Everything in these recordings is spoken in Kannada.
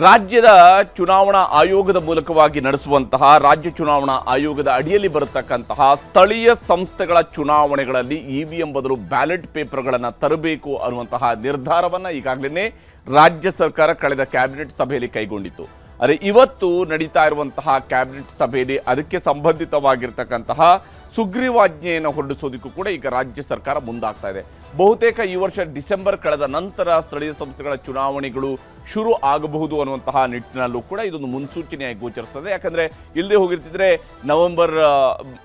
ರಾಜ್ಯದ ಚುನಾವಣಾ ಆಯೋಗದ ಮೂಲಕವಾಗಿ ನಡೆಸುವಂತಹ ರಾಜ್ಯ ಚುನಾವಣಾ ಆಯೋಗದ ಅಡಿಯಲ್ಲಿ ಬರತಕ್ಕಂತಹ ಸ್ಥಳೀಯ ಸಂಸ್ಥೆಗಳ ಚುನಾವಣೆಗಳಲ್ಲಿ ಇವಿಎಂ ಬದಲು ಬ್ಯಾಲೆಟ್ ಪೇಪರ್ಗಳನ್ನು ತರಬೇಕು ಅನ್ನುವಂತಹ ನಿರ್ಧಾರವನ್ನು ಈಗಾಗಲೇ ರಾಜ್ಯ ಸರ್ಕಾರ ಕಳೆದ ಕ್ಯಾಬಿನೆಟ್ ಸಭೆಯಲ್ಲಿ ಕೈಗೊಂಡಿತ್ತು. ಆದರೆ ಇವತ್ತು ನಡೀತಾ ಇರುವಂತಹ ಕ್ಯಾಬಿನೆಟ್ ಸಭೆಯಲ್ಲಿ ಅದಕ್ಕೆ ಸಂಬಂಧಿತವಾಗಿರ್ತಕ್ಕಂತಹ ಸುಗ್ರೀವಾಜ್ಞೆಯನ್ನು ಹೊರಡಿಸೋದಕ್ಕೂ ಕೂಡ ಈಗ ರಾಜ್ಯ ಸರ್ಕಾರ ಮುಂದಾಗ್ತಾ ಇದೆ. ಬಹುತೇಕ ಈ ವರ್ಷ ಡಿಸೆಂಬರ್ ಕಳೆದ ನಂತರ ಸ್ಥಳೀಯ ಸಂಸ್ಥೆಗಳ ಚುನಾವಣೆಗಳು ಶುರು ಆಗಬಹುದು ಅನ್ನುವಂತಹ ನಿಟ್ಟಿನಲ್ಲೂ ಕೂಡ ಇದೊಂದು ಮುನ್ಸೂಚನೆಯಾಗಿ ಗೋಚರಿಸ್ತದೆ. ಯಾಕಂದರೆ ಇಲ್ಲದೆ ಹೋಗಿರ್ತಿದ್ರೆ ನವೆಂಬರ್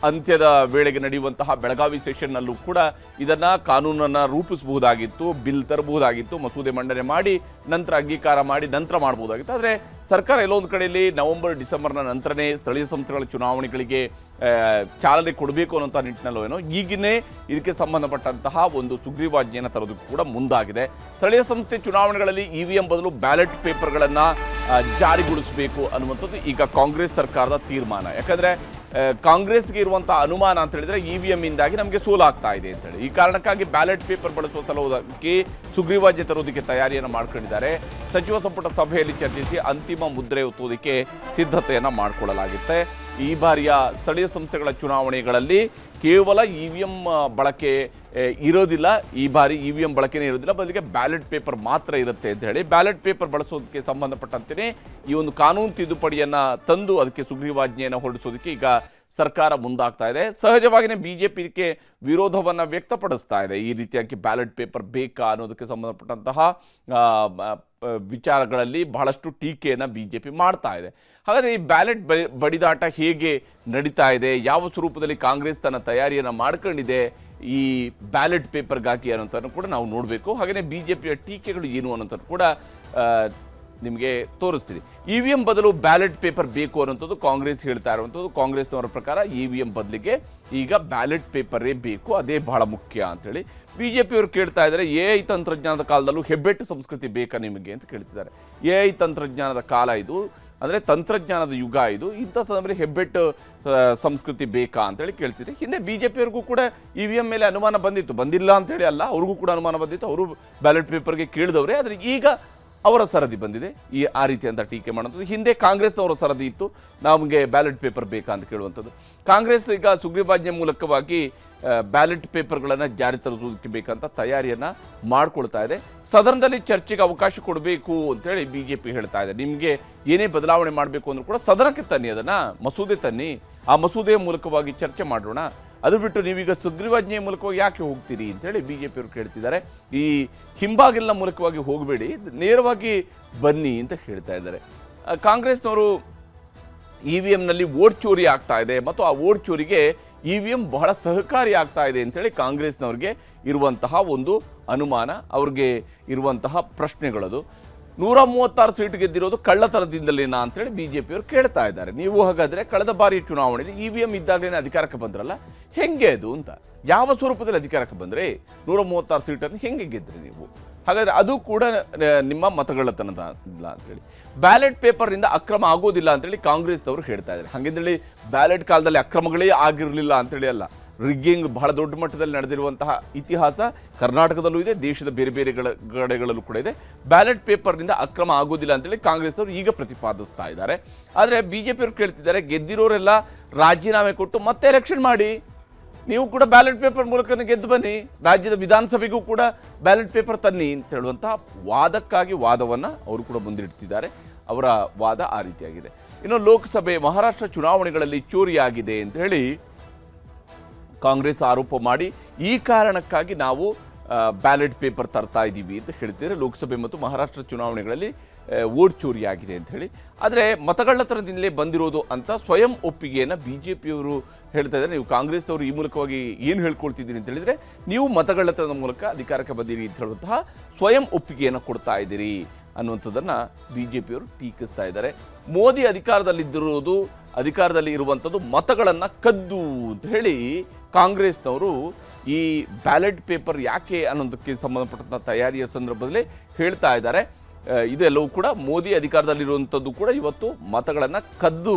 ಅಂತ್ಯದ ವೇಳೆಗೆ ನಡೆಯುವಂತಹ ಬೆಳಗಾವಿ ಸೆಷನ್ನಲ್ಲೂ ಕೂಡ ಇದನ್ನು ಕಾನೂನನ್ನು ರೂಪಿಸಬಹುದಾಗಿತ್ತು, ಬಿಲ್ ತರಬಹುದಾಗಿತ್ತು, ಮಸೂದೆ ಮಂಡನೆ ಮಾಡಿ ನಂತರ ಅಂಗೀಕಾರ ಮಾಡಿ ನಂತರ ಮಾಡಬಹುದಾಗಿತ್ತು. ಆದರೆ ಸರ್ಕಾರ ಎಲ್ಲೊಂದು ಕಡೆಯಲ್ಲಿ ನವೆಂಬರ್ ಡಿಸೆಂಬರ್ನ ನಂತರನೇ ಸ್ಥಳೀಯ ಸಂಸ್ಥೆಗಳ ಚುನಾವಣೆಗಳಿಗೆ ಚಾಲನೆ ಕೊಡಬೇಕು ಅನ್ನೋಂಥ ನಿಟ್ಟಿನಲ್ಲೂ ಏನೋ ಈಗಿನೇ ಇದಕ್ಕೆ ಸಂಬಂಧಪಟ್ಟಂತಹ ಒಂದು ಸುಗ್ರೀವಾಜ್ಞೆಯನ್ನು ತರೋದಕ್ಕೂ ಕೂಡ ಮುಂದಾಗಿದೆ. ಸ್ಥಳೀಯ ಸಂಸ್ಥೆ ಚುನಾವಣೆಗಳಲ್ಲಿ ಇವಿಎಂ ಬದಲು ಬ್ಯಾಲೆಟ್ ಪೇಪರ್ಗಳನ್ನು ಜಾರಿಗೊಳಿಸಬೇಕು ಅನ್ನುವಂಥದ್ದು ಈಗ ಕಾಂಗ್ರೆಸ್ ಸರ್ಕಾರದ ತೀರ್ಮಾನ. ಯಾಕಂದರೆ ಕಾಂಗ್ರೆಸ್ಗೆ ಇರುವಂಥ ಅನುಮಾನ ಅಂತ ಹೇಳಿದ್ರೆ ಇವಿಎಂ ಇಂದಾಗಿ ನಮಗೆ ಸೋಲಾಗ್ತಾ ಇದೆ ಅಂತೇಳಿ ಈ ಕಾರಣಕ್ಕಾಗಿ ಬ್ಯಾಲೆಟ್ ಪೇಪರ್ ಬಳಸುವ ಸಲುವಾಗಿ ಸುಗ್ರೀವಾಜ್ಞೆ ತರೋದಕ್ಕೆ ತಯಾರಿಯನ್ನು ಮಾಡ್ಕೊಂಡಿದ್ದಾರೆ. ಸಚಿವ ಸಂಪುಟ ಸಭೆಯಲ್ಲಿ ಚರ್ಚಿಸಿ ಅಂತಿಮ ಮುದ್ರೆ ಒತ್ತೋದಕ್ಕೆ ಸಿದ್ಧತೆಯನ್ನು ಮಾಡಿಕೊಳ್ಳಲಾಗುತ್ತೆ. ಈ ಬಾರಿಯ ಸ್ಥಳೀಯ ಸಂಸ್ಥೆಗಳ ಚುನಾವಣೆಗಳಲ್ಲಿ ಕೇವಲ ಇವಿಎಂ ಬಳಕೆ ಇರೋದಿಲ್ಲ, ಈ ಬಾರಿ ಇವಿಎಂ ಬಳಕೆನೇ ಇರೋದಿಲ್ಲ, ಬದಲಿಗೆ ಬ್ಯಾಲೆಟ್ ಪೇಪರ್ ಮಾತ್ರ ಇರುತ್ತೆ ಅಂತ ಹೇಳಿ ಬ್ಯಾಲೆಟ್ ಪೇಪರ್ ಬಳಸೋದಕ್ಕೆ ಸಂಬಂಧಪಟ್ಟಂತೆಯೇ ಈ ಒಂದು ಕಾನೂನು ತಿದ್ದುಪಡಿಯನ್ನು ತಂದು ಅದಕ್ಕೆ ಸುಗ್ರೀವಾಜ್ಞೆಯನ್ನು ಹೊರಡಿಸೋದಕ್ಕೆ ಈಗ ಸರ್ಕಾರ ಮುಂದಾಗ್ತಾ ಇದೆ. ಸಹಜವಾಗಿಯೇ ಬಿಜೆಪಿ ಇದಕ್ಕೆ ವಿರೋಧವನ್ನು ವ್ಯಕ್ತಪಡಿಸ್ತಾ ಇದೆ. ಈ ರೀತಿಯಾಗಿ ಬ್ಯಾಲೆಟ್ ಪೇಪರ್ ಬೇಕಾ ಅನ್ನೋದಕ್ಕೆ ಸಂಬಂಧಪಟ್ಟಂತಹ ವಿಚಾರಗಳಲ್ಲಿ ಬಹಳಷ್ಟು ಟೀಕೆಯನ್ನು ಬಿಜೆಪಿ ಮಾಡ್ತಾ ಇದೆ. ಹಾಗಾದರೆ ಈ ಬ್ಯಾಲೆಟ್ ಬಡಿದಾಟ ಹೇಗೆ ನಡೀತಾ ಇದೆ, ಯಾವ ಸ್ವರೂಪದಲ್ಲಿ ಕಾಂಗ್ರೆಸ್ ತನ್ನ ತಯಾರಿಯನ್ನು ಮಾಡ್ಕೊಂಡಿದೆ ಈ ಬ್ಯಾಲೆಟ್ ಪೇಪರ್ಗಾಗಿ ಅನ್ನೋಂಥನ್ನು ಕೂಡ ನಾವು ನೋಡಬೇಕು. ಹಾಗೆಯೇ ಬಿಜೆಪಿಯ ಟೀಕೆಗಳು ಏನು ಅನ್ನೋಂಥದ್ದು ಕೂಡ ನಿಮಗೆ ತೋರಿಸ್ತೀನಿ. ಇವಿಎಂ ಬದಲು ಬ್ಯಾಲೆಟ್ ಪೇಪರ್ ಬೇಕು ಅನ್ನೋಂಥದ್ದು ಕಾಂಗ್ರೆಸ್ ಹೇಳ್ತಾ ಇರುವಂಥದ್ದು. ಕಾಂಗ್ರೆಸ್ನವರ ಪ್ರಕಾರ ಇವಿಎಂ ಬದಲಿಗೆ ಈಗ ಬ್ಯಾಲೆಟ್ ಪೇಪರೇ ಬೇಕು, ಅದೇ ಬಹಳ ಮುಖ್ಯ ಅಂತೇಳಿ. ಬಿಜೆಪಿಯವರು ಕೇಳ್ತಾ ಇದ್ದಾರೆ, ಎಐ ತಂತ್ರಜ್ಞಾನದ ಕಾಲದಲ್ಲೂ ಹೆಬ್ಬೆಟ್ಟು ಸಂಸ್ಕೃತಿ ಬೇಕಾ ನಿಮಗೆ ಅಂತ ಕೇಳ್ತಿದ್ದಾರೆ. ಎಐ ತಂತ್ರಜ್ಞಾನದ ಕಾಲ ಇದು, ಅಂದರೆ ತಂತ್ರಜ್ಞಾನದ ಯುಗ ಇದು, ಇಂಥ ಸಂದರ್ಭದಲ್ಲಿ ಹೆಬ್ಬೆಟ್ಟು ಸಂಸ್ಕೃತಿ ಬೇಕಾ ಅಂತೇಳಿ ಕೇಳ್ತಿದ್ದೆ. ಹಿಂದೆ ಬಿಜೆಪಿಯವ್ರಿಗೂ ಕೂಡ ಇವಿಎಂ ಮೇಲೆ ಅನುಮಾನ ಬಂದಿತ್ತು, ಬಂದಿಲ್ಲ ಅಂತೇಳಿ ಅಲ್ಲ, ಅವ್ರಿಗೂ ಕೂಡ ಅನುಮಾನ ಬಂದಿತ್ತು, ಅವರು ಬ್ಯಾಲೆಟ್ ಪೇಪರ್ಗೆ ಕೇಳಿದವ್ರೆ. ಆದರೆ ಈಗ ಅವರ ಸರದಿ ಬಂದಿದೆ ಆ ರೀತಿಯಂಥ ಟೀಕೆ ಮಾಡುವಂಥದ್ದು. ಹಿಂದೆ ಕಾಂಗ್ರೆಸ್ನವರ ಸರದಿ ಇತ್ತು, ನಮಗೆ ಬ್ಯಾಲೆಟ್ ಪೇಪರ್ ಬೇಕಾ ಅಂತ ಕೇಳುವಂಥದ್ದು. ಕಾಂಗ್ರೆಸ್ ಈಗ ಸುಗ್ರೀವಾಜ್ಞೆ ಮೂಲಕವಾಗಿ ಬ್ಯಾಲೆಟ್ ಪೇಪರ್ಗಳನ್ನು ಜಾರಿ ತರಿಸೋದಕ್ಕೆ ಬೇಕಂತ ತಯಾರಿಯನ್ನು ಮಾಡ್ಕೊಳ್ತಾ ಇದೆ. ಸದನದಲ್ಲಿ ಚರ್ಚೆಗೆ ಅವಕಾಶ ಕೊಡಬೇಕು ಅಂತೇಳಿ ಬಿಜೆಪಿ ಹೇಳ್ತಾ ಇದೆ. ನಿಮಗೆ ಏನೇ ಬದಲಾವಣೆ ಮಾಡಬೇಕು ಅಂದರೂ ಕೂಡ ಸದನಕ್ಕೆ ತನ್ನಿ, ಅದನ್ನು ಮಸೂದೆ ತನ್ನಿ, ಆ ಮಸೂದೆಯ ಮೂಲಕವಾಗಿ ಚರ್ಚೆ ಮಾಡೋಣ, ಅದು ಬಿಟ್ಟು ನೀವೀಗ ಸುಗ್ರೀವಾಜ್ಞೆಯ ಮೂಲಕವಾಗಿ ಯಾಕೆ ಹೋಗ್ತೀರಿ ಅಂತೇಳಿ ಬಿಜೆಪಿಯವರು ಕೇಳ್ತಿದ್ದಾರೆ. ಈ ಹಿಂಬಾಗಿಲಿನ ಮೂಲಕವಾಗಿ ಹೋಗಬೇಡಿ, ನೇರವಾಗಿ ಬನ್ನಿ ಅಂತ ಹೇಳ್ತಾ ಇದ್ದಾರೆ. ಕಾಂಗ್ರೆಸ್ನವರು ಇವಿಎಂನಲ್ಲಿ ವೋಟ್ ಚೋರಿ ಆಗ್ತಾ ಇದೆ ಮತ್ತು ಆ ವೋಟ್ ಚೋರಿಗೆ ಇವಿಎಂ ಬಹಳ ಸಹಕಾರಿ ಆಗ್ತಾ ಇದೆ ಅಂತೇಳಿ ಕಾಂಗ್ರೆಸ್ನವ್ರಿಗೆ ಇರುವಂತಹ ಒಂದು ಅನುಮಾನ, ಅವ್ರಿಗೆ ಇರುವಂತಹ ಪ್ರಶ್ನೆಗಳದು. 136 ಸೀಟು ಗೆದ್ದಿರೋದು ಕಳ್ಳತನದಿಂದಲೇನಾ ಅಂತೇಳಿ ಬಿಜೆಪಿಯವರು ಕೇಳ್ತಾ ಇದ್ದಾರೆ. ನೀವು ಹಾಗಾದರೆ ಕಳೆದ ಬಾರಿಯ ಚುನಾವಣೆಯಲ್ಲಿ ಇವಿಎಂ ಇದ್ದಾಗಲೇ ಅಧಿಕಾರಕ್ಕೆ ಬಂದ್ರಲ್ಲ, ಹೆಂಗೆ ಅದು ಅಂತ, ಯಾವ ಸ್ವರೂಪದಲ್ಲಿ ಅಧಿಕಾರಕ್ಕೆ ಬಂದರೆ 136 ಸೀಟನ್ನು ಹೆಂಗೆ ಗೆದ್ದರೆ ನೀವು? ಹಾಗಾದರೆ ಅದು ಕೂಡ ನಿಮ್ಮ ಮತಗಳ್ಳತನದ ಇಲ್ಲ ಅಂತೇಳಿ. ಬ್ಯಾಲೆಟ್ ಪೇಪರ್ನಿಂದ ಅಕ್ರಮ ಆಗೋದಿಲ್ಲ ಅಂತೇಳಿ ಕಾಂಗ್ರೆಸ್ನವರು ಹೇಳ್ತಾ ಇದ್ದಾರೆ. ಹಾಗೆಂದೇಳಿ ಬ್ಯಾಲೆಟ್ ಕಾಲದಲ್ಲಿ ಅಕ್ರಮಗಳೇ ಆಗಿರಲಿಲ್ಲ ಅಂತೇಳಿ ಅಲ್ಲ, ರಿಗ್ಗಿಂಗ್ ಬಹಳ ದೊಡ್ಡ ಮಟ್ಟದಲ್ಲಿ ನಡೆದಿರುವಂತಹ ಇತಿಹಾಸ ಕರ್ನಾಟಕದಲ್ಲೂ ಇದೆ, ದೇಶದ ಬೇರೆ ಬೇರೆ ಕಡೆಗಳಲ್ಲೂ ಕೂಡ ಇದೆ. ಬ್ಯಾಲೆಟ್ ಪೇಪರ್ನಿಂದ ಅಕ್ರಮ ಆಗೋದಿಲ್ಲ ಅಂತೇಳಿ ಕಾಂಗ್ರೆಸ್ನವರು ಈಗ ಪ್ರತಿಪಾದಿಸ್ತಾ ಇದ್ದಾರೆ. ಆದರೆ ಬಿಜೆಪಿಯವರು ಕೇಳ್ತಿದ್ದಾರೆ, ಗೆದ್ದಿರೋರೆಲ್ಲ ರಾಜೀನಾಮೆ ಕೊಟ್ಟು ಮತ್ತೆ ಎಲೆಕ್ಷನ್ ಮಾಡಿ, ನೀವು ಕೂಡ ಬ್ಯಾಲೆಟ್ ಪೇಪರ್ ಮೂಲಕ ಗೆದ್ದು ಬನ್ನಿ, ರಾಜ್ಯದ ವಿಧಾನಸಭೆಗೂ ಕೂಡ ಬ್ಯಾಲೆಟ್ ಪೇಪರ್ ತನ್ನಿ ಅಂತ ಹೇಳುವಂತಹ ವಾದಕ್ಕಾಗಿ ವಾದವನ್ನು ಅವರು ಕೂಡ ಮುಂದಿಡ್ತಿದ್ದಾರೆ. ಅವರ ವಾದ ಆ ರೀತಿಯಾಗಿದೆ. ಇನ್ನು ಲೋಕಸಭೆ ಮಹಾರಾಷ್ಟ್ರ ಚುನಾವಣೆಗಳಲ್ಲಿ ಚೋರಿಯಾಗಿದೆ ಅಂತ ಹೇಳಿ ಕಾಂಗ್ರೆಸ್ ಆರೋಪ ಮಾಡಿ ಈ ಕಾರಣಕ್ಕಾಗಿ ನಾವು ಬ್ಯಾಲೆಟ್ ಪೇಪರ್ ತರ್ತಾ ಇದ್ದೀವಿ ಅಂತ ಹೇಳ್ತಿದ್ದಾರೆ. ಲೋಕಸಭೆ ಮತ್ತು ಮಹಾರಾಷ್ಟ್ರ ಚುನಾವಣೆಗಳಲ್ಲಿ ವೋಟ್ ಚೋರಿಯಾಗಿದೆ ಅಂತ ಹೇಳಿ. ಆದರೆ ಮತಗಳ್ಳತನದಿಂದಲೇ ಬಂದಿರೋದು ಅಂತ ಸ್ವಯಂ ಒಪ್ಪಿಗೆಯನ್ನು ಬಿಜೆಪಿಯವರು ಹೇಳ್ತಾ ಇದ್ದಾರೆ. ನೀವು ಕಾಂಗ್ರೆಸ್ನವರು ಈ ಮೂಲಕವಾಗಿ ಏನು ಹೇಳ್ಕೊಳ್ತಿದ್ದೀರಿ ಅಂತ ಹೇಳಿದರೆ, ನೀವು ಮತಗಳ್ಳತನದ ಮೂಲಕ ಅಧಿಕಾರಕ್ಕೆ ಬಂದಿರಿ ಅಂತ ಹೇಳುವಂತಹ ಸ್ವಯಂ ಒಪ್ಪಿಗೆಯನ್ನು ಕೊಡ್ತಾ ಇದ್ದೀರಿ ಅನ್ನುವಂಥದ್ದನ್ನು ಬಿಜೆಪಿಯವರು ಟೀಕಿಸ್ತಾ ಇದ್ದಾರೆ. ಮೋದಿ ಅಧಿಕಾರದಲ್ಲಿ ಇರುವಂಥದ್ದು ಮತಗಳನ್ನು ಕದ್ದು ಅಂತ ಹೇಳಿ ಕಾಂಗ್ರೆಸ್ನವರು ಈ ಬ್ಯಾಲೆಟ್ ಪೇಪರ್ ಯಾಕೆ ಅನ್ನೋದಕ್ಕೆ ಸಂಬಂಧಪಟ್ಟಂಥ ತಯಾರಿಯ ಸಂದರ್ಭದಲ್ಲಿ ಹೇಳ್ತಾ ಇದ್ದಾರೆ. ಇದೆಲ್ಲವೂ ಕೂಡ ಮೋದಿ ಅಧಿಕಾರದಲ್ಲಿರುವಂಥದ್ದು ಕೂಡ ಇವತ್ತು ಮತಗಳನ್ನು ಕದ್ದು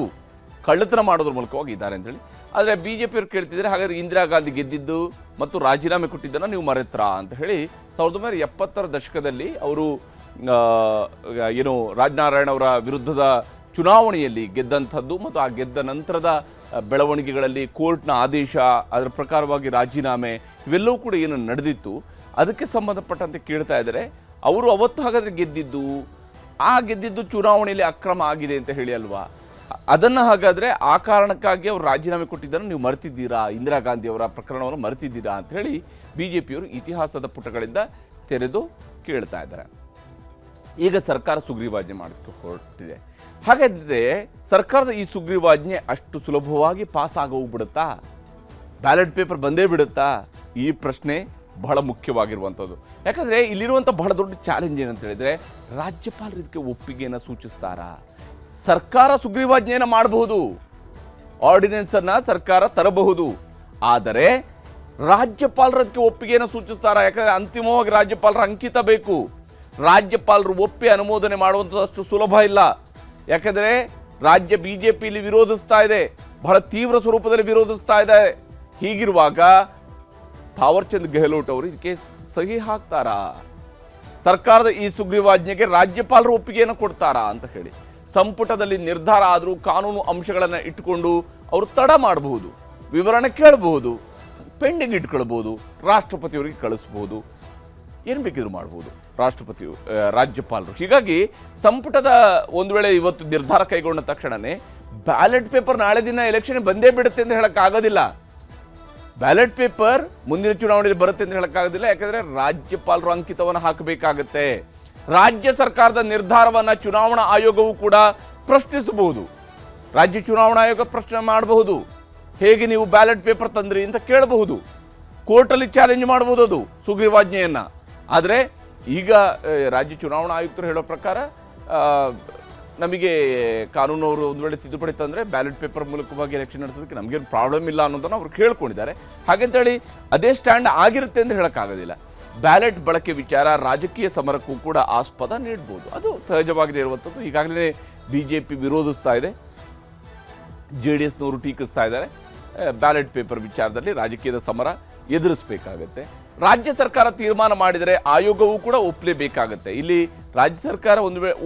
ಕಳ್ಳತನ ಮಾಡೋದ್ರ ಮೂಲಕವಾಗಿ ಇದ್ದಾರೆ ಅಂತೇಳಿ. ಆದರೆ ಬಿಜೆಪಿಯವರು ಕೇಳ್ತಿದ್ದಾರೆ, ಹಾಗಾದರೆ ಇಂದಿರಾ ಗಾಂಧಿ ಗೆದ್ದಿದ್ದು ಮತ್ತು ರಾಜೀನಾಮೆ ಕೊಟ್ಟಿದ್ದನ್ನು ನೀವು ಮರೆತ್ರಾ ಅಂತ ಹೇಳಿ 1970ರ ದಶಕದಲ್ಲಿ ಅವರು ಏನು ರಾಜನಾರಾಯಣ್ ಅವರ ವಿರುದ್ಧದ ಚುನಾವಣೆಯಲ್ಲಿ ಗೆದ್ದಂಥದ್ದು ಮತ್ತು ಆ ಗೆದ್ದ ನಂತರದ ಬೆಳವಣಿಗೆಗಳಲ್ಲಿ ಕೋರ್ಟ್ನ ಆದೇಶ, ಅದರ ಪ್ರಕಾರವಾಗಿ ರಾಜೀನಾಮೆ, ಇವೆಲ್ಲವೂ ಕೂಡ ಏನು ನಡೆದಿತ್ತು ಅದಕ್ಕೆ ಸಂಬಂಧಪಟ್ಟಂತೆ ಕೇಳ್ತಾ ಇದ್ದಾರೆ. ಅವರು ಅವತ್ತು ಹಾಗಾದರೆ ಗೆದ್ದಿದ್ದು ಚುನಾವಣೆಯಲ್ಲಿ ಅಕ್ರಮ ಆಗಿದೆ ಅಂತ ಹೇಳಿ ಅಲ್ವಾ? ಅದನ್ನು ಹಾಗಾದರೆ ಆ ಕಾರಣಕ್ಕಾಗಿ ಅವರು ರಾಜೀನಾಮೆ ಕೊಟ್ಟಿದ್ದನ್ನು ನೀವು ಮರೆತಿದ್ದೀರಾ, ಇಂದಿರಾ ಗಾಂಧಿ ಅವರ ಪ್ರಕರಣವನ್ನು ಮರೆತಿದ್ದೀರಾ ಅಂತ ಹೇಳಿ ಬಿಜೆಪಿಯವರು ಇತಿಹಾಸದ ಪುಟಗಳಿಂದ ತೆರೆದು ಕೇಳ್ತಾ ಇದ್ದಾರೆ. ಈಗ ಸರ್ಕಾರ ಸುಗ್ರೀವಾಜ್ಞೆ ಮಾಡೋಕ್ಕೆ ಹೊರಟಿದೆ. ಹಾಗಾದರೆ ಸರ್ಕಾರದ ಈ ಸುಗ್ರೀವಾಜ್ಞೆ ಅಷ್ಟು ಸುಲಭವಾಗಿ ಪಾಸ್ ಆಗೋಗ್ಬಿಡುತ್ತಾ? ಬ್ಯಾಲೆಟ್ ಪೇಪರ್ ಬಂದೇ ಬಿಡುತ್ತಾ? ಈ ಪ್ರಶ್ನೆ ಬಹಳ ಮುಖ್ಯವಾಗಿರುವಂಥದ್ದು. ಯಾಕಂದರೆ ಇಲ್ಲಿರುವಂಥ ಬಹಳ ದೊಡ್ಡ ಚಾಲೆಂಜ್ ಏನಂತ ಹೇಳಿದರೆ, ರಾಜ್ಯಪಾಲರು ಇದಕ್ಕೆ ಒಪ್ಪಿಗೆಯನ್ನು ಸೂಚಿಸ್ತಾರಾ? ಸರ್ಕಾರ ಸುಗ್ರೀವಾಜ್ಞೆಯನ್ನು ಮಾಡಬಹುದು, ಆರ್ಡಿನೆನ್ಸನ್ನು ಸರ್ಕಾರ ತರಬಹುದು, ಆದರೆ ರಾಜ್ಯಪಾಲರು ಅದಕ್ಕೆ ಒಪ್ಪಿಗೆಯನ್ನು ಸೂಚಿಸ್ತಾರಾ? ಯಾಕಂದರೆ ಅಂತಿಮವಾಗಿ ರಾಜ್ಯಪಾಲರ ಅಂಕಿತ ಬೇಕು. ರಾಜ್ಯಪಾಲರು ಒಪ್ಪಿ ಅನುಮೋದನೆ ಮಾಡುವಂಥದ್ದು ಸುಲಭ ಇಲ್ಲ. ಯಾಕಂದರೆ ರಾಜ್ಯ ಬಿಜೆಪಿಯಲ್ಲಿ ವಿರೋಧಿಸ್ತಾ ಇದೆ, ಬಹಳ ತೀವ್ರ ಸ್ವರೂಪದಲ್ಲಿ ವಿರೋಧಿಸ್ತಾ ಇದೆ. ಹೀಗಿರುವಾಗ ಥಾವರ್ಚಂದ್ ಗೆಹ್ಲೋಟ್ ಅವರು ಇದಕ್ಕೆ ಸಹಿ ಹಾಕ್ತಾರಾ? ಸರ್ಕಾರದ ಈ ಸುಗ್ರೀವಾಜ್ಞೆಗೆ ರಾಜ್ಯಪಾಲರು ಒಪ್ಪಿಗೆಯನ್ನು ಕೊಡ್ತಾರಾ ಅಂತ ಹೇಳಿ ಸಂಪುಟದಲ್ಲಿ ನಿರ್ಧಾರ ಆದರೂ ಕಾನೂನು ಅಂಶಗಳನ್ನು ಇಟ್ಟುಕೊಂಡು ಅವರು ತಡ ಮಾಡಬಹುದು, ವಿವರಣೆ ಕೇಳಬಹುದು, ಪೆಂಡಿಂಗ್ ಇಟ್ಕೊಳ್ಬಹುದು, ರಾಷ್ಟ್ರಪತಿಯವರಿಗೆ ಕಳಿಸ್ಬೋದು, ಏನು ಬೇಕಿದ್ರು ಮಾಡ್ಬೋದು ರಾಜ್ಯಪಾಲರು. ಹೀಗಾಗಿ ಸಂಪುಟದ ಒಂದು ವೇಳೆ ಇವತ್ತು ನಿರ್ಧಾರ ಕೈಗೊಂಡ ತಕ್ಷಣವೇ ಬ್ಯಾಲೆಟ್ ಪೇಪರ್ ನಾಳೆ ದಿನ ಎಲೆಕ್ಷನ್ ಬಂದೇ ಬಿಡುತ್ತೆ ಅಂತ ಹೇಳೋಕ್ಕಾಗೋದಿಲ್ಲ. ಬ್ಯಾಲೆಟ್ ಪೇಪರ್ ಮುಂದಿನ ಚುನಾವಣೆಯಲ್ಲಿ ಬರುತ್ತೆ ಅಂತ ಹೇಳೋಕ್ಕಾಗೋದಿಲ್ಲ. ಯಾಕಂದರೆ ರಾಜ್ಯಪಾಲರು ಅಂಕಿತವನ್ನು ಹಾಕಬೇಕಾಗತ್ತೆ. ರಾಜ್ಯ ಸರ್ಕಾರದ ನಿರ್ಧಾರವನ್ನು ಚುನಾವಣಾ ಆಯೋಗವು ಕೂಡ ಪ್ರಶ್ನಿಸಬಹುದು. ರಾಜ್ಯ ಚುನಾವಣಾ ಆಯೋಗ ಪ್ರಶ್ನೆ ಮಾಡಬಹುದು, ಹೇಗೆ ನೀವು ಬ್ಯಾಲೆಟ್ ಪೇಪರ್ ತಂದ್ರಿ ಅಂತ ಕೇಳಬಹುದು. ಕೋರ್ಟಲ್ಲಿ ಚಾಲೆಂಜ್ ಮಾಡಬಹುದು ಅದು ಸುಗ್ರೀವಾಜ್ಞೆಯನ್ನು. ಆದರೆ ಈಗ ರಾಜ್ಯ ಚುನಾವಣಾ ಆಯುಕ್ತರು ಹೇಳೋ ಪ್ರಕಾರ ನಮಗೆ ಕಾನೂನವರು ಒಂದು ವೇಳೆ ತಿದ್ದುಪಡಿ ತಂದರೆ ಬ್ಯಾಲೆಟ್ ಪೇಪರ್ ಮೂಲಕವಾಗಿ ಎಲೆಕ್ಷನ್ ನಡೆಸೋದಕ್ಕೆ ನಮಗೇನು ಪ್ರಾಬ್ಲಮ್ ಇಲ್ಲ ಅನ್ನೋದನ್ನು ಅವರು ಕೇಳ್ಕೊಂಡಿದ್ದಾರೆ. ಹಾಗಂತೇಳಿ ಅದೇ ಸ್ಟ್ಯಾಂಡ್ ಆಗಿರುತ್ತೆ ಅಂತ ಹೇಳೋಕ್ಕಾಗೋದಿಲ್ಲ. ಬ್ಯಾಲೆಟ್ ಬಳಕೆ ವಿಚಾರ ರಾಜಕೀಯ ಸಮರಕ್ಕೂ ಕೂಡ ಆಸ್ಪದ ನೀಡ್ಬೋದು, ಅದು ಸಹಜವಾಗದೇ ಇರುವಂಥದ್ದು. ಈಗಾಗಲೇ ಬಿಜೆಪಿ ವಿರೋಧಿಸ್ತಾ ಇದೆ, JDSನವರು ಟೀಕಿಸ್ತಾ ಇದ್ದಾರೆ. ಬ್ಯಾಲೆಟ್ ಪೇಪರ್ ವಿಚಾರದಲ್ಲಿ ರಾಜಕೀಯದ ಸಮರ ಎದುರಿಸಬೇಕಾಗತ್ತೆ. ರಾಜ್ಯ ಸರ್ಕಾರ ತೀರ್ಮಾನ ಮಾಡಿದರೆ ಆಯೋಗವೂ ಕೂಡ ಒಪ್ಪಲೇಬೇಕಾಗತ್ತೆ. ಇಲ್ಲಿ ರಾಜ್ಯ ಸರ್ಕಾರ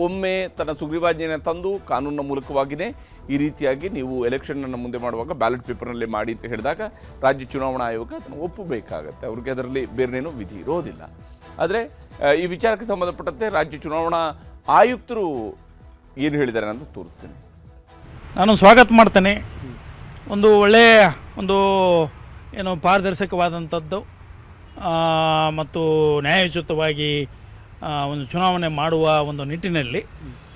ಒಮ್ಮೆ ತನ್ನ ಸುಗ್ರೀವಾಜ್ಞೆಯನ್ನು ತಂದು ಕಾನೂನಿನ ಮೂಲಕವಾಗಿಯೇ ಈ ರೀತಿಯಾಗಿ ನೀವು ಎಲೆಕ್ಷನನ್ನು ಮುಂದೆ ಮಾಡುವಾಗ ಬ್ಯಾಲೆಟ್ ಪೇಪರ್ನಲ್ಲಿ ಮಾಡಿ ಅಂತ ಹೇಳಿದಾಗ ರಾಜ್ಯ ಚುನಾವಣಾ ಆಯೋಗ ಅದನ್ನು ಒಪ್ಪಬೇಕಾಗತ್ತೆ. ಅವ್ರಿಗೆ ಅದರಲ್ಲಿ ಬೇರೆನೇನೂ ವಿಧಿ ಇರೋದಿಲ್ಲ. ಆದರೆ ಈ ವಿಚಾರಕ್ಕೆ ಸಂಬಂಧಪಟ್ಟಂತೆ ರಾಜ್ಯ ಚುನಾವಣಾ ಆಯುಕ್ತರು ಏನು ಹೇಳಿದ್ದಾರೆ ಅಂತ ತೋರಿಸ್ತೀನಿ. ನಾನು ಸ್ವಾಗತ ಮಾಡ್ತೇನೆ. ಒಂದು ಒಳ್ಳೆಯ ಏನು ಪಾರದರ್ಶಕವಾದಂಥದ್ದು ಮತ್ತು ನ್ಯಾಯಯುತವಾಗಿ ಒಂದು ಚುನಾವಣೆ ಮಾಡುವ ಒಂದು ನಿಟ್ಟಿನಲ್ಲಿ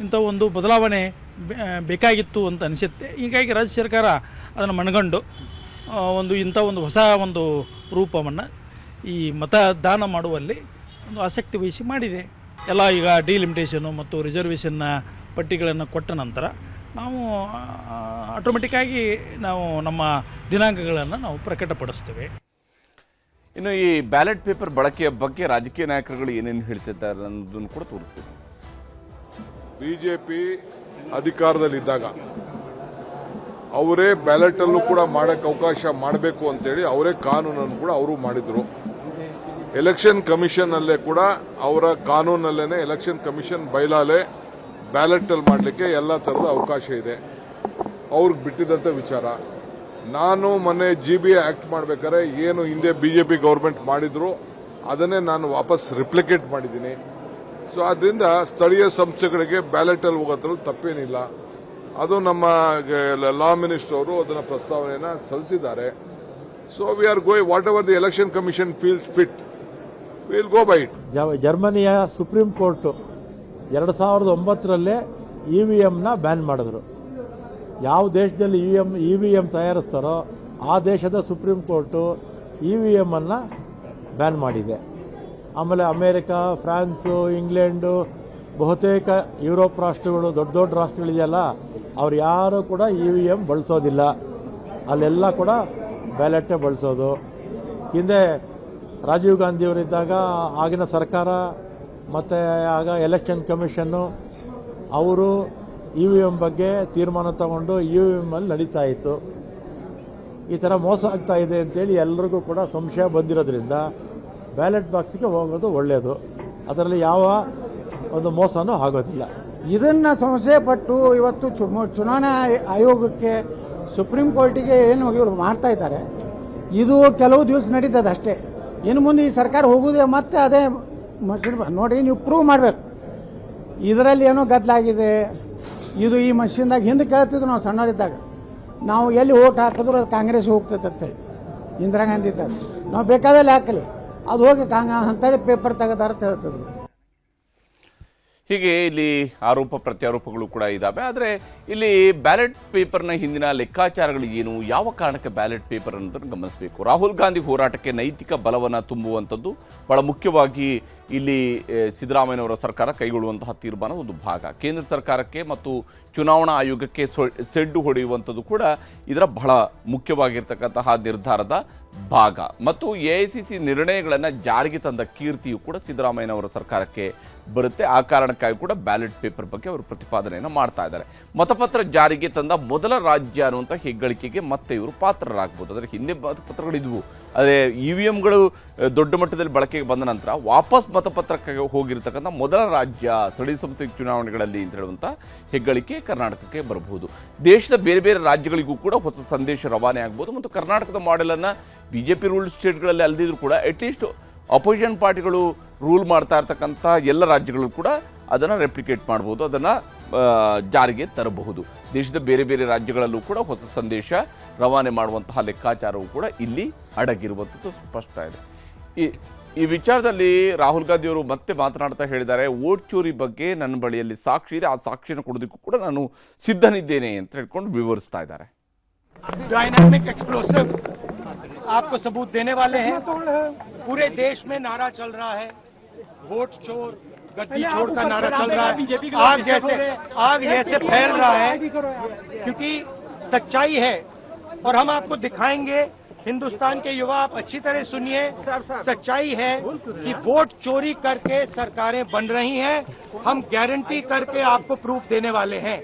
ಇಂಥ ಒಂದು ಬದಲಾವಣೆ ಬೇಕಾಗಿತ್ತು ಅಂತ ಅನಿಸುತ್ತೆ. ಹೀಗಾಗಿ ರಾಜ್ಯ ಸರ್ಕಾರ ಅದನ್ನು ಮನಗಂಡು ಇಂಥ ಒಂದು ಹೊಸ ಒಂದು ರೂಪವನ್ನು ಈ ಮತದಾನ ಮಾಡುವಲ್ಲಿ ಒಂದು ಆಸಕ್ತಿ ವಹಿಸಿ ಮಾಡಿದೆ. ಎಲ್ಲ ಈಗ ಡಿಲಿಮಿಟೇಷನು ಮತ್ತು ರಿಸರ್ವೇಷನ್ನ ಪಟ್ಟಿಗಳನ್ನು ಕೊಟ್ಟ ನಂತರ ನಾವು ಆಟೋಮೆಟಿಕ್ಕಾಗಿ ನಮ್ಮ ದಿನಾಂಕಗಳನ್ನು ನಾವು ಪ್ರಕಟಪಡಿಸ್ತೇವೆ. ಇನ್ನು ಈ ಬ್ಯಾಲೆಟ್ ಪೇಪರ್ ಬಳಕೆಯ ಬಗ್ಗೆ ರಾಜಕೀಯ ನಾಯಕರುಗಳು ಏನೇನು ಹೇಳ್ತಿದ್ದಾರೆ ಅನ್ನೋದನ್ನು ಕೂಡ ತೋರಿಸ್ತೀವಿ. ಬಿಜೆಪಿ ಅಧಿಕಾರದಲ್ಲಿದ್ದಾಗ ಅವರೇ ಬ್ಯಾಲೆಟ್ ಅಲ್ಲೂ ಕೂಡ ಮಾಡಕ್ಕೆ ಅವಕಾಶ ಮಾಡಬೇಕು ಅಂತೇಳಿ ಅವರೇ ಕಾನೂನನ್ನು ಕೂಡ ಅವರು ಮಾಡಿದ್ರು. ಎಲೆಕ್ಷನ್ ಕಮಿಷನ್ ಅಲ್ಲೇ ಕೂಡ ಅವರ ಕಾನೂನಲ್ಲೇನೆ ಎಲೆಕ್ಷನ್ ಕಮಿಷನ್ ಬೈಲಾಲೆ ಬ್ಯಾಲೆಟ್ ಅಲ್ಲಿ ಮಾಡಲಿಕ್ಕೆ ಎಲ್ಲ ತರದ ಅವಕಾಶ ಇದೆ. ಅವ್ರಿಗೆ ಬಿಟ್ಟಿದ್ದಂಥ ವಿಚಾರ. ನಾನು ಮೊನ್ನೆ GBA ಆಕ್ಟ್ ಮಾಡಬೇಕಾದ್ರೆ ಏನು ಹಿಂದೆ ಬಿಜೆಪಿ ಗೌರ್ಮೆಂಟ್ ಮಾಡಿದ್ರು ಅದನ್ನೇ ನಾನು ವಾಪಸ್ ರಿಪ್ಲಿಕೇಟ್ ಮಾಡಿದ್ದೀನಿ. ಸೊ ಅದರಿಂದ ಸ್ಥಳೀಯ ಸಂಸ್ಥೆಗಳಿಗೆ ಬ್ಯಾಲೆಟ್ ಅಲ್ಲಿ ಹೋಗೋದ್ರಲ್ಲಿ ತಪ್ಪೇನಿಲ್ಲ. ಅದು ನಮ್ಮ ಲಾ ಮಿನಿಸ್ಟರ್ ಅವರು ಅದನ್ನ ಪ್ರಸ್ತಾವನೆಯನ್ನ ಸಲ್ಲಿಸಿದ್ದಾರೆ. So we are going what ever the election commission feels fit will go by it. ಜರ್ಮನಿಯ ಸುಪ್ರೀಂ ಕೋರ್ಟ್ 2009ರಲ್ಲೇ EVMನ ಬ್ಯಾನ್ ಮಾಡಿದ್ರು. ಯಾವ ದೇಶದಲ್ಲಿ EVM ತಯಾರಿಸ್ತಾರೋ ಆ ದೇಶದ ಸುಪ್ರೀಂ ಕೋರ್ಟು EVM ಅನ್ನು ಬ್ಯಾನ್ ಮಾಡಿದೆ. ಆಮೇಲೆ ಅಮೇರಿಕಾ, ಫ್ರಾನ್ಸು, ಇಂಗ್ಲೆಂಡು, ಬಹುತೇಕ ಯುರೋಪ್ ರಾಷ್ಟ್ರಗಳು, ದೊಡ್ಡ ದೊಡ್ಡ ರಾಷ್ಟ್ರಗಳಿದೆಯಲ್ಲ, ಅವ್ರು ಯಾರು ಕೂಡ EVM ಬಳಸೋದಿಲ್ಲ. ಅಲ್ಲೆಲ್ಲ ಕೂಡ ಬ್ಯಾಲೆಟೇ ಬಳಸೋದು. ಹಿಂದೆ ರಾಜೀವ್ ಗಾಂಧಿಯವರಿದ್ದಾಗ ಆಗಿನ ಸರ್ಕಾರ ಮತ್ತು ಆಗ ಎಲೆಕ್ಷನ್ ಕಮಿಷನ್ನು ಅವರು EVM ಬಗ್ಗೆ ತೀರ್ಮಾನ ತಗೊಂಡು EVM ಅಲ್ಲಿ ನಡೀತಾ ಇತ್ತು. ಈ ಥರ ಮೋಸ ಆಗ್ತಾ ಇದೆ ಅಂತೇಳಿ ಎಲ್ರಿಗೂ ಕೂಡ ಸಂಶಯ ಬಂದಿರೋದ್ರಿಂದ ಬ್ಯಾಲೆಟ್ ಬಾಕ್ಸ್ಗೆ ಹೋಗೋದು ಒಳ್ಳೆಯದು. ಅದರಲ್ಲಿ ಯಾವ ಒಂದು ಮೋಸನೂ ಆಗೋದಿಲ್ಲ. ಇದನ್ನ ಸಂಶಯ ಪಟ್ಟು ಇವತ್ತು ಚುನಾವಣಾ ಆಯೋಗಕ್ಕೆ ಸುಪ್ರೀಂ ಕೋರ್ಟಿಗೆ ಏನು ಇವರು ಮಾಡ್ತಾ ಇದ್ದಾರೆ, ಇದು ಕೆಲವು ದಿವಸ ನಡೀತದೆ ಅಷ್ಟೇ. ಇನ್ನು ಮುಂದೆ ಈ ಸರ್ಕಾರ ಹೋಗುದೇ ಮತ್ತೆ ಅದೇ ಮಷಿನ್ ನೋಡ್ರಿ, ನೀವು ಪ್ರೂವ್ ಮಾಡಬೇಕು ಇದರಲ್ಲಿ ಏನೋ ಗದ್ದಲಾಗಿದೆ. ಇದು ಈ ಮಷಿನ್ದಾಗ ಹಿಂದೆ ಕೇಳ್ತಿದ್ರು ನಾವು ಸಣ್ಣವರಿದ್ದಾಗ, ನಾವು ಎಲ್ಲಿ ಓಟ್ ಹಾಕಿದ್ರು ಅದು ಕಾಂಗ್ರೆಸ್ ಹೋಗ್ತೈತೆ ಅಂತೇಳಿ ಇಂದಿರಾ ಗಾಂಧಿ ಇದ್ದಾಗ. ನಾವು ಬೇಕಾದಲ್ಲಿ ಹಾಕಲಿ, ಅದು ಹೋಗಿ ಕಾಂಗ್ರೆಸ್ ಅಂಥದ್ದೇ ಪೇಪರ್ ತೆಗೆದಾರ ಅಂತ ಹೇಳ್ತಿದ್ರು. ಹೀಗೆ ಇಲ್ಲಿ ಆರೋಪ ಪ್ರತ್ಯಾರೋಪಗಳು ಕೂಡ ಇದ್ದಾವೆ. ಆದರೆ ಇಲ್ಲಿ ಬ್ಯಾಲೆಟ್ ಪೇಪರ್ನ ಹಿಂದಿನ ಲೆಕ್ಕಾಚಾರಗಳು ಏನು, ಯಾವ ಕಾರಣಕ್ಕೆ ಬ್ಯಾಲೆಟ್ ಪೇಪರ್ ಅನ್ನೋದನ್ನು ಗಮನಿಸಬೇಕು. ರಾಹುಲ್ ಗಾಂಧಿ ಹೋರಾಟಕ್ಕೆ ನೈತಿಕ ಬಲವನ್ನು ತುಂಬುವಂಥದ್ದು ಬಹಳ ಮುಖ್ಯವಾಗಿ ಇಲ್ಲಿ ಸಿದ್ದರಾಮಯ್ಯನವರ ಸರ್ಕಾರ ಕೈಗೊಳ್ಳುವಂತಹ ತೀರ್ಮಾನ ಒಂದು ಭಾಗ. ಕೇಂದ್ರ ಸರ್ಕಾರಕ್ಕೆ ಮತ್ತು ಚುನಾವಣಾ ಆಯೋಗಕ್ಕೆ ಸೆಡ್ಡು ಹೊಡೆಯುವಂಥದ್ದು ಕೂಡ ಇದರ ಬಹಳ ಮುಖ್ಯವಾಗಿರ್ತಕ್ಕಂತಹ ನಿರ್ಧಾರದ ಭಾಗ. ಮತ್ತು AICC ನಿರ್ಣಯಗಳನ್ನು ಜಾರಿಗೆ ತಂದ ಕೀರ್ತಿಯು ಕೂಡ ಸಿದ್ದರಾಮಯ್ಯನವರ ಸರ್ಕಾರಕ್ಕೆ ಬರುತ್ತೆ. ಆ ಕಾರಣಕ್ಕಾಗಿ ಕೂಡ ಬ್ಯಾಲೆಟ್ ಪೇಪರ್ ಬಗ್ಗೆ ಅವರು ಪ್ರತಿಪಾದನೆಯನ್ನು ಮಾಡ್ತಾ ಇದ್ದಾರೆ. ಮತಪತ್ರ ಜಾರಿಗೆ ತಂದ ಮೊದಲ ರಾಜ್ಯ ಅನ್ನುವಂಥ ಹೆಗ್ಗಳಿಕೆಗೆ ಮತ್ತೆ ಇವರು ಪಾತ್ರರಾಗಬಹುದು. ಅದರ ಹಿಂದೆ ಮತಪತ್ರಗಳಿದ್ವು, ಆದರೆ EVMಗಳು ದೊಡ್ಡ ಮಟ್ಟದಲ್ಲಿ ಬಳಕೆಗೆ ಬಂದ ನಂತರ ವಾಪಸ್ ಮತಪತ್ರಕ್ಕೆ ಹೋಗಿರ್ತಕ್ಕಂಥ ಮೊದಲ ರಾಜ್ಯ ಸ್ಥಳೀಯ ಸಂಸ್ಥೆ ಚುನಾವಣೆಗಳಲ್ಲಿ ಅಂತ ಹೇಳುವಂಥ ಹೆಗ್ಗಳಿಕೆ ಕರ್ನಾಟಕಕ್ಕೆ ಬರಬಹುದು. ದೇಶದ ಬೇರೆ ಬೇರೆ ರಾಜ್ಯಗಳಿಗೂ ಕೂಡ ಹೊಸ ಸಂದೇಶ ರವಾನೆ ಆಗ್ಬೋದು. ಮತ್ತು ಕರ್ನಾಟಕದ ಮಾಡೆಲನ್ನು BJP ರೂಲ್ಡ್ ಸ್ಟೇಟ್ಗಳಲ್ಲಿ ಅಲ್ಲದಿದ್ರು ಕೂಡ ಅಟ್ಲೀಸ್ಟ್ ಅಪೋಸಿಷನ್ ಪಾರ್ಟಿಗಳು ರೂಲ್ ಮಾಡ್ತಾ ಇರ್ತಕ್ಕಂಥ ಎಲ್ಲ ರಾಜ್ಯಗಳು ಕೂಡ ಅದನ್ನು ರೆಪ್ಲಿಕೇಟ್ ಮಾಡ್ಬೋದು, ಅದನ್ನು ಜಾರಿಗೆ ತರಬಹುದು. ದೇಶದ ಬೇರೆ ಬೇರೆ ರಾಜ್ಯಗಳಲ್ಲೂ ಕೂಡ ಹೊಸ ಸಂದೇಶ ರವಾನೆ ಮಾಡುವಂತಹ ಲೆಕ್ಕಾಚಾರವೂ ಕೂಡ ಇಲ್ಲಿ ಅಡಗಿರುವಂಥದ್ದು ಸ್ಪಷ್ಟ ಇದೆ. ಈ ವಿಚಾರದಲ್ಲಿ ರಾಹುಲ್ ಗಾಂಧಿ ಅವರು ಮತ್ತೆ ಮಾತನಾಡ್ತಾ ಹೇಳಿದ್ದಾರೆ, ವೋಟ್ ಚೋರಿ ಬಗ್ಗೆ ನನ್ನ ಬಳಿಯಲ್ಲಿ ಸಾಕ್ಷಿ ಇದೆ, ಆ ಸಾಕ್ಷಿಯನ್ನು ಕೊಡೋದಕ್ಕೂ ಕೂಡ ನಾನು ಸಿದ್ಧನಿದ್ದೇನೆ ಅಂತ ಹೇಳ್ಕೊಂಡು ವಿವರಿಸ್ತಾ ಇದ್ದಾರೆ. डायनामिक एक्सप्लोसिव आपको सबूत देने वाले हैं। पूरे देश में नारा चल रहा है, वोट चोर गद्दी चोर का नारा चल रहा है, आग जैसे फैल रहा है, क्योंकि सच्चाई है और हम आपको दिखाएंगे। हिंदुस्तान के युवा आप अच्छी तरह सुनिए, सच्चाई है कि वोट चोरी करके सरकारें बन रही हैं। हम गारंटी करके आपको प्रूफ देने वाले हैं।